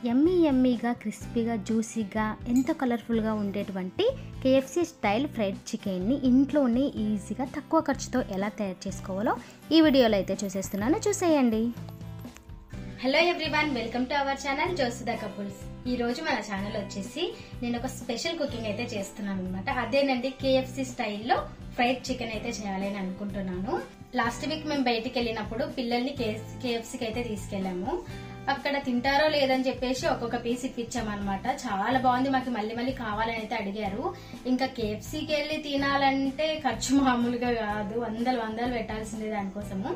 యమ్మీగా క్రిస్పీగా జ్యూసీగా ఎంతో కలర్ఫుల్గా ఉండేటువంటి KFC స్టైల్ ఫ్రైడ్ చికెన్ని ఇంట్లోనే ఈజీగా తక్కువ ఖర్చుతో ఎలా తయారు చేసుకోవాలో ఈ వీడియోలో అయితే చూసేస్తున్నాను, చూసేయండి. Hello everyone, welcome to our channel Josuda couples. ఈ రోజు మన ఛానల్ వచ్చేసి నేను ఒక స్పెషల్ కుకింగ్ అయితే చేస్తున్నాను అనమాట. అదేనండి, KFC స్టైల్లో ఫ్రైడ్ చికెన్ అయితే చేయాలని అనుకుంటున్నాను. లాస్ట్ వీక్ మేము బయటికి వెళ్ళినప్పుడు పిల్లల్ని KFCకి అయితే తీసుకెళ్లాము. అక్కడ తింటారో లేదని చెప్పేసి ఒక్కొక్క పీస్ ఇప్పించామన్నమాట. చాలా బాగుంది, మాకు మళ్ళీ మళ్ళీ కావాలని అయితే అడిగారు. ఇంకా KFCకి వెళ్ళి తినాలంటే ఖర్చు మామూలుగా కాదు, వందలు పెట్టాల్సిందే దానికోసము.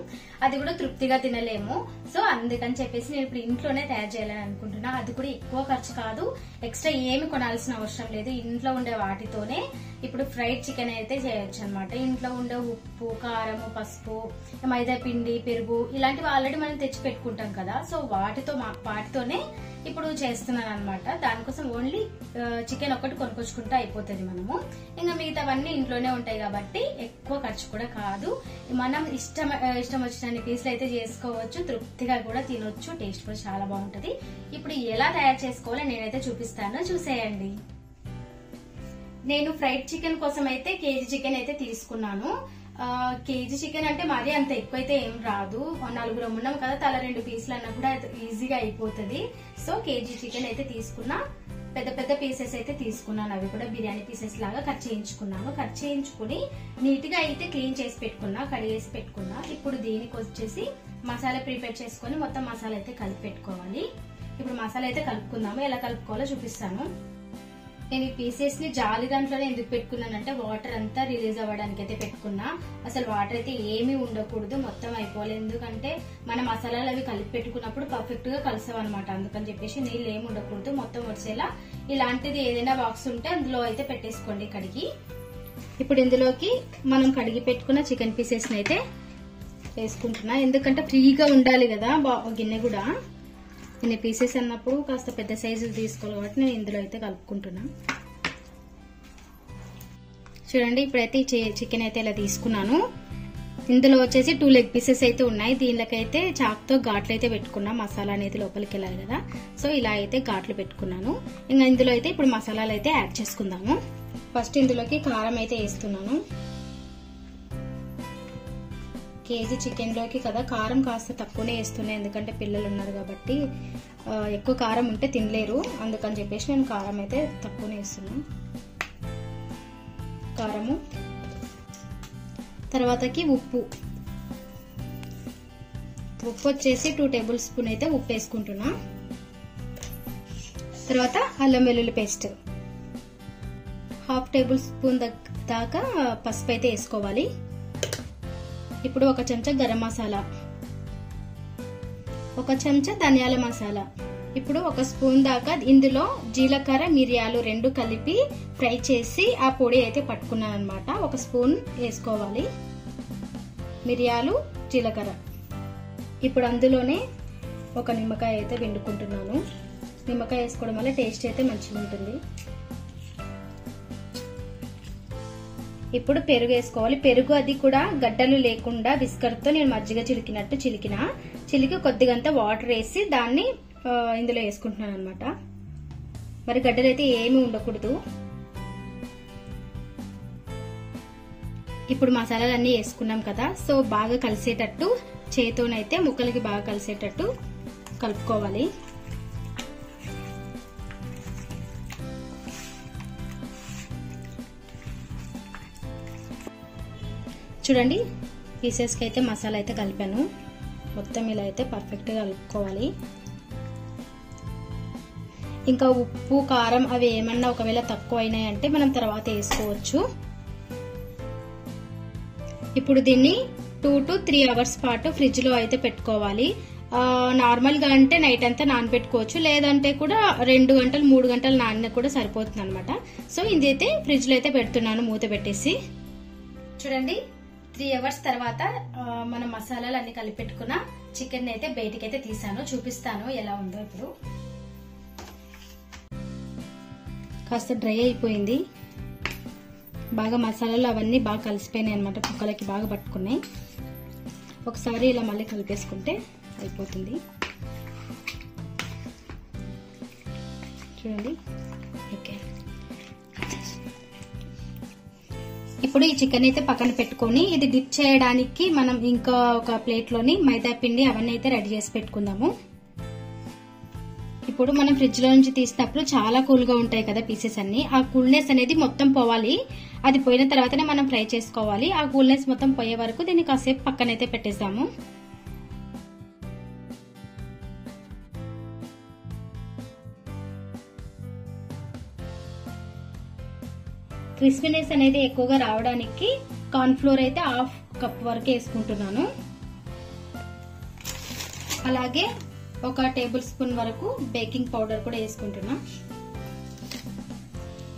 అది కూడా తృప్తిగా తినలేము. సో అందుకని చెప్పేసి నేను ఇప్పుడు ఇంట్లోనే తయారు చేయాలని అనుకుంటున్నా. అది కూడా ఎక్కువ ఖర్చు కాదు, ఎక్స్ట్రా ఏమి కొనాల్సిన అవసరం లేదు. ఇంట్లో ఉండే వాటితోనే ఇప్పుడు ఫ్రైడ్ చికెన్ అయితే చేయొచ్చు అనమాట. ఇంట్లో ఉండే ఉప్పు, కారము, పసుపు, మైదా పిండి, పెరుగు ఇలాంటివి ఆల్రెడీ మనం తెచ్చి పెట్టుకుంటాం కదా. సో వాటితోనే ఇప్పుడు చేస్తున్నాను అనమాట. దానికోసం ఓన్లీ చికెన్ ఒక్కటి కొనుక్కొచ్చుకుంటే అయిపోతుంది మనము. ఇంకా మిగతావన్నీ ఇంట్లోనే ఉంటాయి కాబట్టి ఎక్కువ ఖర్చు కూడా కాదు. మనం ఇష్టం వచ్చిన పీసులు అయితే చేసుకోవచ్చు, తృప్తిగా కూడా తినొచ్చు, టేస్ట్ కూడా చాలా బాగుంటది. ఇప్పుడు ఎలా తయారు చేసుకోవాలో నేనైతే చూపిస్తాను, చూసేయండి. నేను ఫ్రైడ్ చికెన్ కోసం అయితే కేజీ చికెన్ అయితే తీసుకున్నాను. కేజీ చికెన్ అంటే మరీ అంత ఎక్కువైతే ఏం రాదు, నలుగురం ఉన్నాం కదా, తల 2 పీసులు అన్నా కూడా ఈజీగా అయిపోతుంది. సో కేజీ చికెన్ అయితే తీసుకున్నా. పెద్ద పీసెస్ అయితే తీసుకున్నాను, అవి కూడా బిర్యానీ పీసెస్ లాగా కట్ చేయించుకున్నాను. కట్ చేయించుకుని నీట్ గా అయితే క్లీన్ చేసి పెట్టుకున్నా, కడిగేసి పెట్టుకున్నా. ఇప్పుడు దీనికి వచ్చేసి మసాలా ప్రిపేర్ చేసుకుని మొత్తం మసాలా అయితే కలిపి పెట్టుకోవాలి. ఇప్పుడు మసాలా అయితే కలుపుకుందాము, ఎలా కలుపుకోవాలో చూపిస్తాను. నేను ఈ పీసెస్ ని జాలి దాంట్లోనే ఎందుకు పెట్టుకున్నానంటే వాటర్ అంతా రిలీజ్ అవ్వడానికి అయితే పెట్టుకున్నా. అసలు వాటర్ అయితే ఏమీ ఉండకూడదు, మొత్తం అయిపోవాలి. ఎందుకంటే మన మసాలాలు అవి కలిపి పెట్టుకున్నప్పుడు పర్ఫెక్ట్ గా కలిసావన్నమాట. అందుకని చెప్పేసి నీళ్ళు ఏమి ఉండకూడదు, మొత్తం వచ్చేలా ఇలాంటిది ఏదైనా బాక్స్ ఉంటే అందులో అయితే పెట్టేసుకోండి కడిగి. ఇప్పుడు ఇందులోకి మనం కడిగి పెట్టుకున్న చికెన్ పీసెస్ ని అయితే వేసుకుంటున్నా. ఎందుకంటే ఫ్రీగా ఉండాలి కదా గిన్నె కూడా. ఇన్ని పీసెస్ అన్నప్పుడు కాస్త పెద్ద సైజులు తీసుకోవాలి కాబట్టి నేను ఇందులో అయితే కలుపుకుంటున్నా. చూడండి, ఇప్పుడైతే చికెన్ అయితే ఇలా తీసుకున్నాను. ఇందులో వచ్చేసి 2 లెగ్ పీసెస్ అయితే ఉన్నాయి. దీనికైతే చాక్తో ఘాట్లు అయితే పెట్టుకున్నా, మసాలా అనేది లోపలికి వెళ్ళాలి కదా. సో ఇలా అయితే ఘాట్లు పెట్టుకున్నాను. ఇంకా ఇందులో అయితే ఇప్పుడు మసాలాలు అయితే యాడ్ చేసుకుందాము. ఫస్ట్ ఇందులోకి కారం అయితే వేస్తున్నాను. కేజీ చికెన్ లోకి కదా కారం కాస్త తక్కువనే వేస్తున్నాయి, ఎందుకంటే పిల్లలు ఉన్నారు కాబట్టి ఎక్కువ కారం ఉంటే తినలేరు. అందుకని చెప్పేసి నేను కారం అయితే తక్కువనే వేస్తున్నాను. కారము తర్వాతకి ఉప్పు వచ్చేసి 2 టేబుల్ స్పూన్ అయితే ఉప్పు వేసుకుంటున్నా. తర్వాత అల్లం వెల్లుల్లి పేస్ట్ 1/2 టేబుల్ స్పూన్ దాకా పసుపు అయితే వేసుకోవాలి. ఇప్పుడు 1 చెంచా గరం మసాలా, 1 చెంచా ధనియాల మసాలా, ఇప్పుడు 1 స్పూన్ దాకా ఇందులో జీలకర్ర, మిరియాలు 2 కలిపి ఫ్రై చేసి ఆ పొడి అయితే పట్టుకున్నాను అనమాట. 1 స్పూన్ వేసుకోవాలి మిరియాలు, జీలకర్ర. ఇప్పుడు అందులోనే 1 నిమ్మకాయ అయితే పిండుకుంటున్నాను. నిమ్మకాయ వేసుకోవడం వల్ల టేస్ట్ అయితే మంచిగా ఉంటుంది. ఇప్పుడు పెరుగు వేసుకోవాలి. పెరుగు అది కూడా గడ్డలు లేకుండా విస్కర్తో నేను మజ్జిగ చిలికినట్టు చిలికి కొద్దిగంత వాటర్ వేసి దాన్ని ఇందులో వేసుకుంటున్నాను అనమాట. మరి గడ్డలు అయితే ఏమీ ఉండకూడదు. ఇప్పుడు మసాలాలన్నీ వేసుకున్నాం కదా, సో బాగా కలిసేటట్టు చేతోనైతే ముక్కలకి బాగా కలిసేటట్టు కలుపుకోవాలి. చూడండి, పీసెస్కి అయితే మసాలా అయితే కలిపాను. మొత్తం ఇలా అయితే పర్ఫెక్ట్గా కలుపుకోవాలి. ఇంకా ఉప్పు, కారం అవి ఏమన్నా ఒకవేళ తక్కువ అయినాయంటే మనం తర్వాత వేసుకోవచ్చు. ఇప్పుడు దీన్ని 2 to 3 అవర్స్ పాటు ఫ్రిడ్జ్ లో అయితే పెట్టుకోవాలి. నార్మల్ గా అంటే నైట్ అంతా నానబెట్టుకోవచ్చు, లేదంటే కూడా 2 గంటలు 3 గంటలు నానిన కూడా సరిపోతుంది అనమాట. సో ఇదైతే ఫ్రిడ్జ్ లో అయితే పెడుతున్నాను మూత పెట్టేసి. చూడండి, 3 అవర్స్ తర్వాత మన మసాలాలు అన్ని కలిపి పెట్టుకున్న చికెన్ అయితే బయటికి అయితే తీసాను, చూపిస్తాను ఎలా ఉందో. ఇప్పుడు కాస్త డ్రై అయిపోయింది, బాగా మసాలాలు అవన్నీ బాగా కలిసిపోయినాయి అనమాట, ముక్కలకి బాగా పట్టుకున్నాయి. ఒకసారి ఇలా మళ్ళీ కలిపేసుకుంటే అయిపోతుంది. చూడండి. ఓకే, ఇప్పుడు ఈ చికెన్ అయితే పక్కన పెట్టుకొని ఇది డిప్ చేయడానికి మనం ఇంకా ఒక ప్లేట్లోని మైదా పిండి అవన్నీ అయితే రెడీ చేసి పెట్టుకుందాము. ఇప్పుడు మనం ఫ్రిడ్జ్ లో నుంచి తీసినప్పుడు చాలా కూల్ గా ఉంటాయి కదా పీసెస్ అన్ని. ఆ కూల్నెస్ అనేది మొత్తం పోవాలి. అది పోయిన తర్వాతనే మనం ఫ్రై చేసుకోవాలి. ఆ కూల్నెస్ మొత్తం పోయే వరకు దీన్ని కాసేపు పక్కనైతే పెట్టేసాము. క్రిస్పీనెస్ అనేది ఎక్కువగా రావడానికి కార్న్ ఫ్లోర్ అయితే 1/2 కప్ వరకు వేసుకుంటున్నాను. అలాగే 1 టేబుల్ స్పూన్ వరకు బేకింగ్ పౌడర్ కూడా వేసుకుంటున్నా.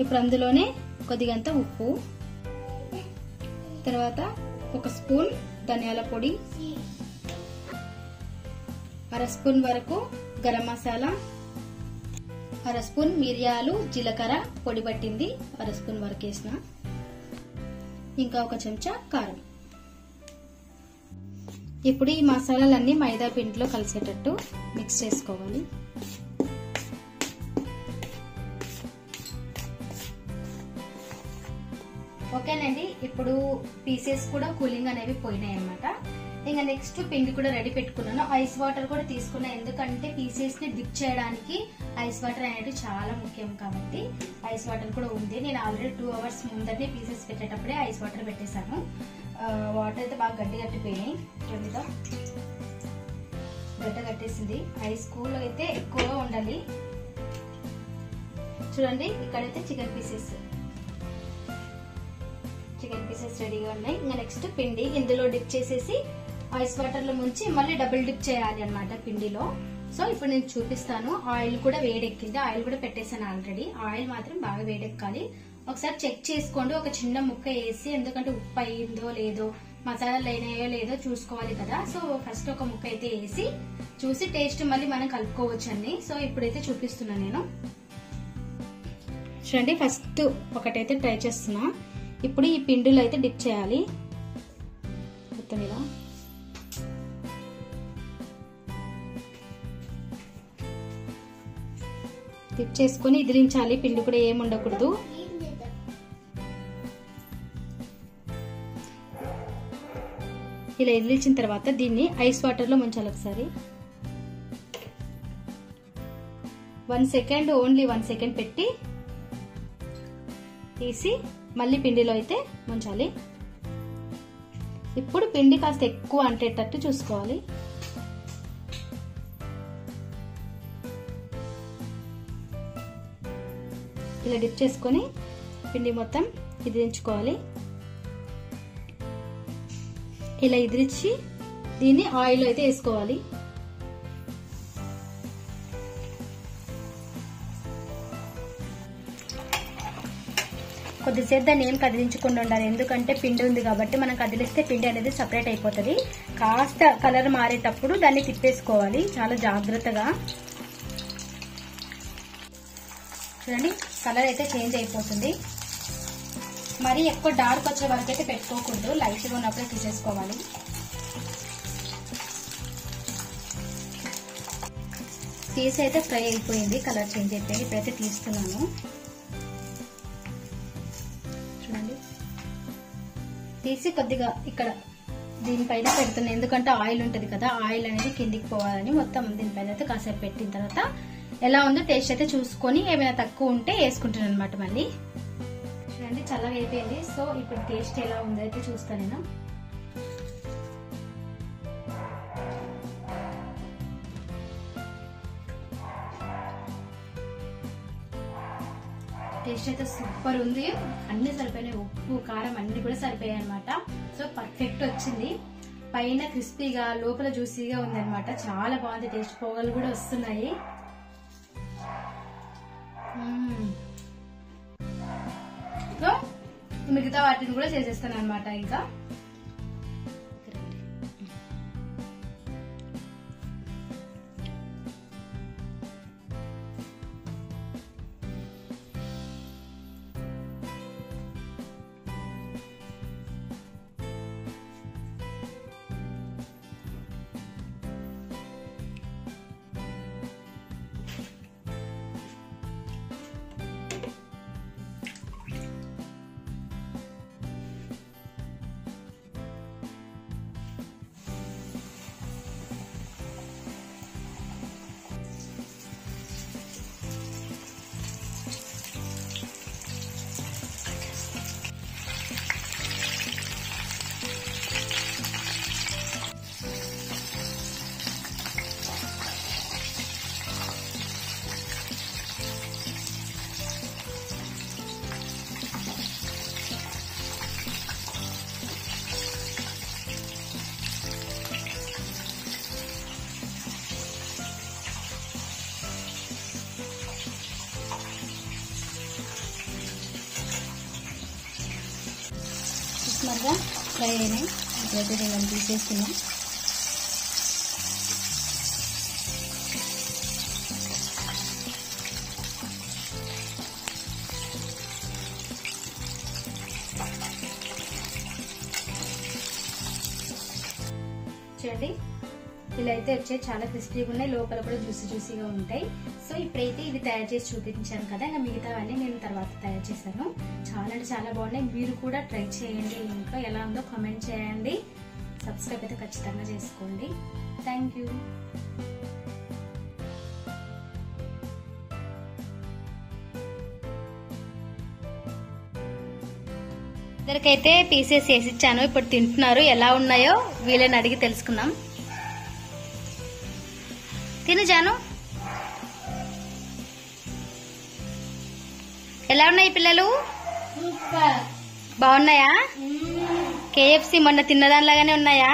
ఇప్పుడు అందులోనే కొద్దిగంత ఉప్పు, తర్వాత 1 స్పూన్ ధనియాల పొడి, 1/2 స్పూన్ వరకు గరం మసాలా, 1/2 స్పూన్ మిరియాలు జీలకర్ర పొడి పట్టింది 1/2 స్పూన్ వరకు వేసిన, ఇంకా 1 చెంచా కారం. ఇప్పుడు ఈ మసాలాలన్నీ మైదా పిండిలో కలిసేటట్టు మిక్స్ చేసుకోవాలి. ఓకేనండి, ఇప్పుడు పీసెస్ కూడా కూలింగ్ అనేవి పోయినాయి అన్నమాట. ఇంకా నెక్స్ట్ పిండి కూడా రెడీ పెట్టుకున్నాను. ఐస్ వాటర్ కూడా తీసుకున్నా, ఎందుకంటే పీసెస్ ని డిప్ చేయడానికి ఐస్ వాటర్ అనేది చాలా ముఖ్యం కాబట్టి ఐస్ వాటర్ కూడా ఉంది. నేను ఆల్రెడీ 2 అవర్స్ ముందనే పీసెస్ పెట్టేటప్పుడే ఐస్ వాటర్ పెట్టేశాను. వాటర్ అయితే బాగా గట్టి గట్టిపోయినాయి. చూడగా గడ్డ కట్టేసింది. ఐస్ కూల్ అయితే ఎక్కువగా ఉండాలి. చూడండి, ఇక్కడైతే చికెన్ పీసెస్ రెడీగా ఉన్నాయి. ఇంకా నెక్స్ట్ పిండి ఇందులో డిప్ చేసేసి ఐస్ వాటర్ లో ముంచి మళ్ళీ డబుల్ డిప్ చేయాలి అన్నమాట పిండిలో. సో ఇప్పుడు నేను చూపిస్తాను. ఆయిల్ కూడా వేడెక్కింది, ఆయిల్ కూడా పెట్టేశాను ఆల్రెడీ. ఆయిల్ మాత్రం బాగా వేడెక్కాలి. ఒకసారి చెక్ చేసుకోండి, ఒక చిన్న ముక్క వేసి, ఎందుకంటే ఉప్పు అయిందో లేదో మసాలాలు అయినాయో లేదో చూసుకోవాలి కదా. సో ఫస్ట్ ఒక ముక్క అయితే వేసి చూసి టేస్ట్ మళ్ళీ మనం కలుపుకోవచ్చు అన్ని. సో ఇప్పుడైతే చూపిస్తున్నాను నేను. చూడండి, ఫస్ట్ ఒకటైతే ట్రై చేస్తున్నా. ఇప్పుడు ఈ పిండిలో అయితే డిప్ చేయాలి మొత్తం ఇలా. డిప్ చేసుకొని ఇదిలించాలి. పిండి కూడా ఏమి ఉండకూడదు. ఇలా ఇదిలించిన తర్వాత దీన్ని ఐస్ వాటర్ లో ముంచాలి. ఒకసారి 1 సెకండ్, ఓన్లీ 1 సెకండ్ పెట్టి తీసి మళ్ళీ పిండిలో అయితే ముంచాలి. ఇప్పుడు పిండి కాస్త ఎక్కువ అంటేటట్టు చూసుకోవాలి. ఇలా డిప్ చేసుకొని పిండి మొత్తం ఇదిలించుకోవాలి. ఇలా ఇదిలించి దీన్ని ఆయిల్ అయితే వేసుకోవాలి. కొద్దిసేపు దాన్ని ఏం కదిలించకుండా ఉండాలి, ఎందుకంటే పిండి ఉంది కాబట్టి మనం కదిలిస్తే పిండి అనేది సపరేట్ అయిపోతుంది. కాస్త కలర్ మారేటప్పుడు దాన్ని తిప్పేసుకోవాలి చాలా జాగ్రత్తగా. చూడండి, కలర్ అయితే చేంజ్ అయిపోతుంది. మరీ ఎక్కువ డార్క్ వచ్చే వరకు అయితే పెట్టుకోకూడదు, లైట్గా ఉన్నప్పుడే తీసేసుకోవాలి. తీసి అయితే ఫ్రై అయిపోయింది, కలర్ చేంజ్ అయిపోయింది. ఇప్పుడైతే తీస్తున్నాను. చూడండి, తీసి కొద్దిగా ఇక్కడ దీనిపైన పెడుతున్నాను, ఎందుకంటే ఆయిల్ ఉంటుంది కదా, ఆయిల్ అనేది కిందికి పోవాలని మొత్తం దీనిపైన అయితే కాసేపు పెట్టిన తర్వాత ఎలా ఉందో టేస్ట్ అయితే చూసుకొని ఏమైనా తక్కువ ఉంటే వేసుకుంటాను అనమాట. మళ్ళీ చూడండి, చల్లగా అయిపోయింది. సో ఇప్పుడు టేస్ట్ ఎలా ఉందో అయితే చూస్తాను నేను. టేస్ట్ అయితే సూపర్ ఉంది. అన్ని సరిపోయినాయి, ఉప్పు కారం అన్ని కూడా సరిపోయాయి అనమాట. సో పర్ఫెక్ట్ వచ్చింది. పైన క్రిస్పీగా లోపల జ్యూసీగా ఉంది అనమాట. చాలా బాగుంది టేస్ట్. పొగలు కూడా వస్తున్నాయి. సో మిగతా వాటిని కూడా చేసేస్తాను అనమాట. ఇంకా సూపర్గా ఫ్రై అయినాయి. ఇప్పుడైతే దీన్ని తీసేస్తున్నాం. చూడండి ఇలా అయితే వచ్చే చాలా క్రిస్పీగా ఉన్నాయి, లోపల కూడా జ్యూసీగా ఉంటాయి. సో ఇప్పుడైతే ఇది తయారు చేసి చూపించాను కదా, ఇంకా మిగతావన్నీ నేను తర్వాత తయారు చేశాను. చాలా అంటే చాలా బాగున్నాయి. మీరు కూడా ట్రై చేయండి. ఇంకా ఎలా ఉందో కామెంట్ చేయండి. సబ్స్క్రైబ్ అయితే ఖచ్చితంగా చేసుకోండి. Thank you. ఇద్దరికైతే పీసెస్ వేసి ఇచ్చాను. ఇప్పుడు తింటున్నారు. ఎలా ఉన్నాయో వీళ్ళని అడిగి తెలుసుకుందాం. తిను జాను. ఎలా ఉన్నాయి పిల్లలు? బాగున్నాయా? KFC మొన్న తిన్నదానిలాగానే ఉన్నాయా?